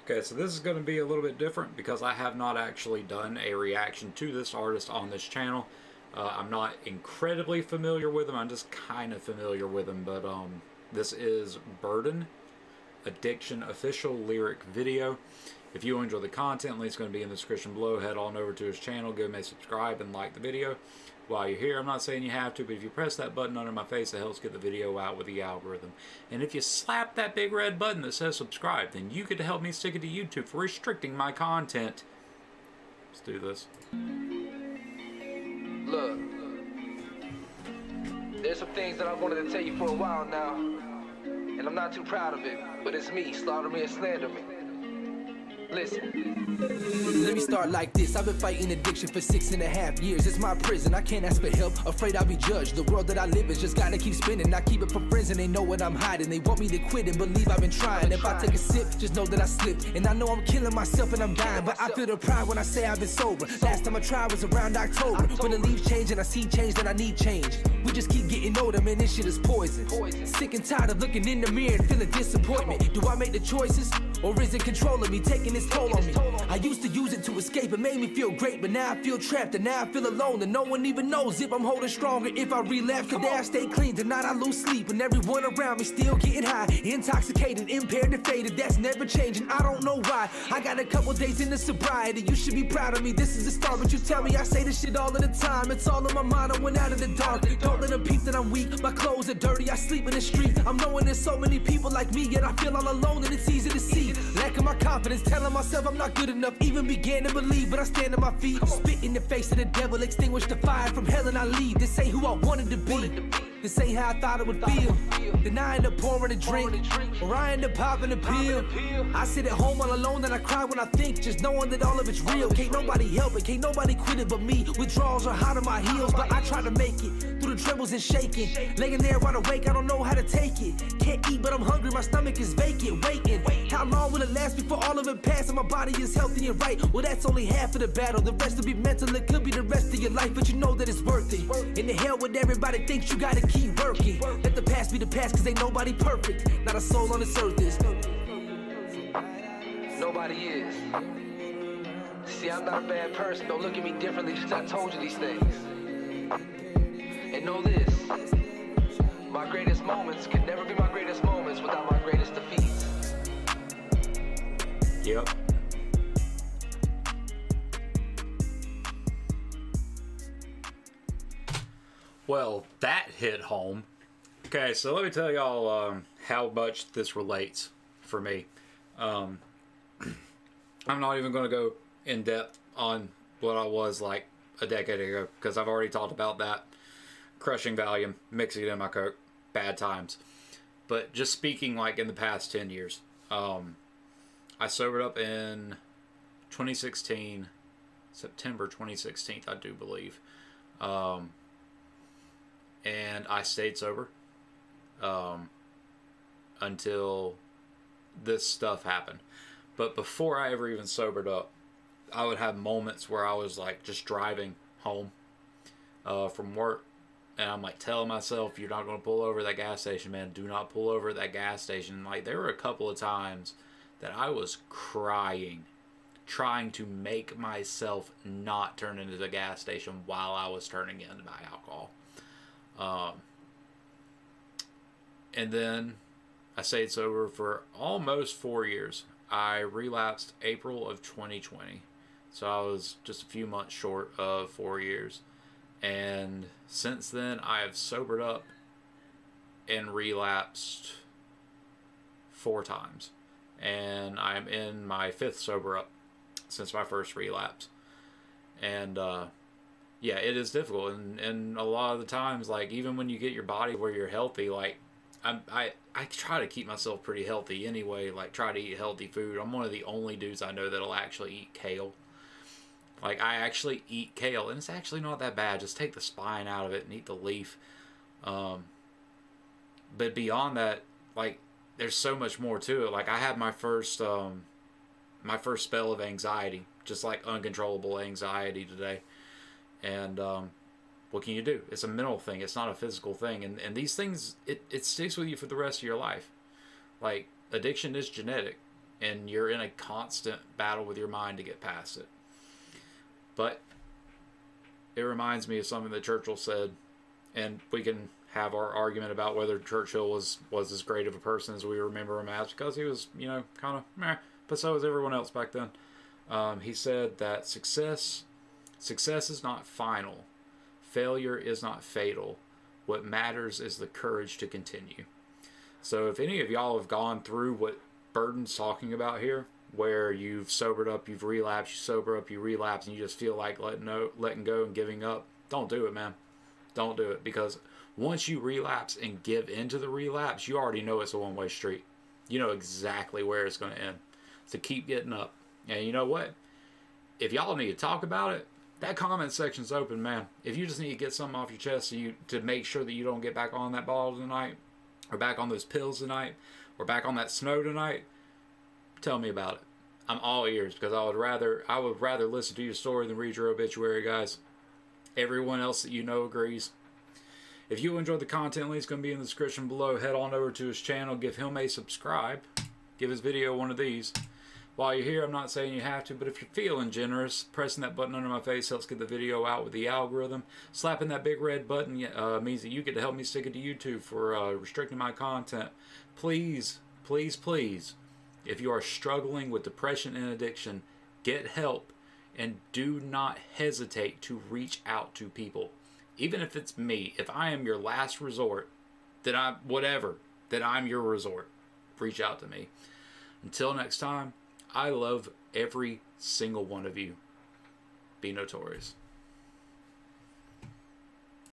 Okay, so this is going to be a little bit different because I have not actually done a reaction to this artist on this channel. I'm not incredibly familiar with him, I'm just kind of familiar with him, but this is Burden, Addiction official lyric video. If you enjoy the content, link's going to be in the description below. Head on over to his channel, give him a subscribe, and like the video. While you're here, I'm not saying you have to, but if you press that button under my face, it helps get the video out with the algorithm. And if you slap that big red button that says subscribe, then you get to help me stick it to YouTube for restricting my content. Let's do this. Look, there's some things that I wanted to tell you for a while now, and I'm not too proud of it, but it's me, slaughter me and slander me. Listen. Let me start like this. I've been fighting addiction for 6.5 years. It's my prison. I can't ask for help. Afraid I'll be judged. The world that I live in just gotta keep spinning. I keep it for friends and they know what I'm hiding. They want me to quit and believe I've been trying. If I take a sip, just know that I slipped. And I know I'm killing myself and I'm dying. But I feel the pride when I say I've been sober. Last time I tried was around October. When the leaves change and I see change, then I need change. We just keep getting older, man. This shit is poison. Sick and tired of looking in the mirror and feeling disappointment. Do I make the choices? Or is it controlling me, taking its toll on me? I used to use it to escape, it made me feel great, but now I feel trapped and now I feel alone, and no one even knows if I'm holding stronger. If I relapse, today I stay clean, tonight I lose sleep, and everyone around me still getting high, intoxicated, impaired and faded, that's never changing, I don't know why. I got a couple days in the sobriety, you should be proud of me, this is the start, but you tell me I say this shit all of the time, it's all in my mind, I went out in the dark, don't let them peep that I'm weak, my clothes are dirty, I sleep in the street, I'm knowing there's so many people like me, yet I feel all alone and it's easy to see, lack of my confidence, telling myself I'm not good enough, even began to believe, but I stand on my feet. Spit in the face of the devil, extinguish the fire from hell and I leave. This ain't who I wanted to be. This ain't how I thought it would feel. Then I end up pouring a drink, or I end up popping a pill. I sit at home all alone and I cry when I think, just knowing that all of it's real. Can't nobody help it, can't nobody quit it but me. Withdrawals are hot on my heels, but I try to make it through the trembles and shaking. Laying there wide awake, I don't know how to take it. Can't eat, but I'm hungry, my stomach is vacant, waiting. How long will it last before all of it passes and my body is healthy and right? Well, that's only half of the battle. The rest will be mental, it could be the rest of your life, but you know that it's worth it. In the hell with everybody thinks, you gotta keep working. Let the past be the past, cause ain't nobody perfect. Not a soul on this earth is. Nobody is. See, I'm not a bad person, don't look at me differently, just I told you these things. And know this, my greatest moments can never be my greatest moments without my greatest defeats. Yep. Well, that hit home. Okay, so let me tell y'all how much this relates for me. I'm not even going to go in depth on what I was like a decade ago, because I've already talked about that. Crushing Valium, mixing it in my Coke, bad times. But just speaking like in the past 10 years. I sobered up in 2016, September 2016, I do believe. And I stayed sober until this stuff happened. But before I ever even sobered up, I would have moments where I was like just driving home from work, and I'm like telling myself, you're not going to pull over at that gas station, man. Do not pull over at that gas station. Like, there were a couple of times that I was crying, trying to make myself not turn into the gas station while I was turning in to buy alcohol. And then I stayed sober for almost 4 years. I relapsed April of 2020. So I was just a few months short of 4 years. And since then, I have sobered up and relapsed 4 times. And I'm in my 5th sober up since my first relapse. And, yeah, it is difficult. And a lot of the times, like, even when you get your body where you're healthy, like, I try to keep myself pretty healthy anyway, like try to eat healthy food. I'm one of the only dudes I know that'll actually eat kale. Like, I actually eat kale, and it's actually not that bad. Just take the spine out of it and eat the leaf. But beyond that, like, there's so much more to it. Like, I had my first spell of anxiety, just like uncontrollable anxiety today. And what can you do? It's a mental thing. It's not a physical thing. And these things, it sticks with you for the rest of your life. Like, addiction is genetic. and you're in a constant battle with your mind to get past it. But it reminds me of something that Churchill said, and we can have our argument about whether Churchill was as great of a person as we remember him as, because he was, you know, kind of meh, but so was everyone else back then. He said that success is not final. Failure is not fatal. What matters is the courage to continue. So if any of y'all have gone through what Burden's talking about here, where you've sobered up, you've relapsed, you sober up, you relapse, and you just feel like letting go and giving up, don't do it, man. Don't do it, because once you relapse and give into the relapse, you already know it's a one-way street. You know exactly where it's going to end. So keep getting up. And you know what? If y'all need to talk about it, that comment section's open, man. If you just need to get something off your chest to make sure that you don't get back on that bottle tonight, or back on those pills tonight, or back on that snow tonight, tell me about it. I'm all ears, because I would rather listen to your story than read your obituary, guys. Everyone else that you know agrees. If you enjoyed the content, link's going to be in the description below. Head on over to his channel, give him a subscribe, give his video one of these. While you're here, I'm not saying you have to, but if you're feeling generous, pressing that button under my face helps get the video out with the algorithm. Slapping that big red button means that you get to help me stick it to YouTube for restricting my content. Please, please, please, if you are struggling with depression and addiction, get help, and do not hesitate to reach out to people. Even if it's me, if I am your last resort, then I'm your resort. Reach out to me. Until next time, I love every single one of you. Be notorious.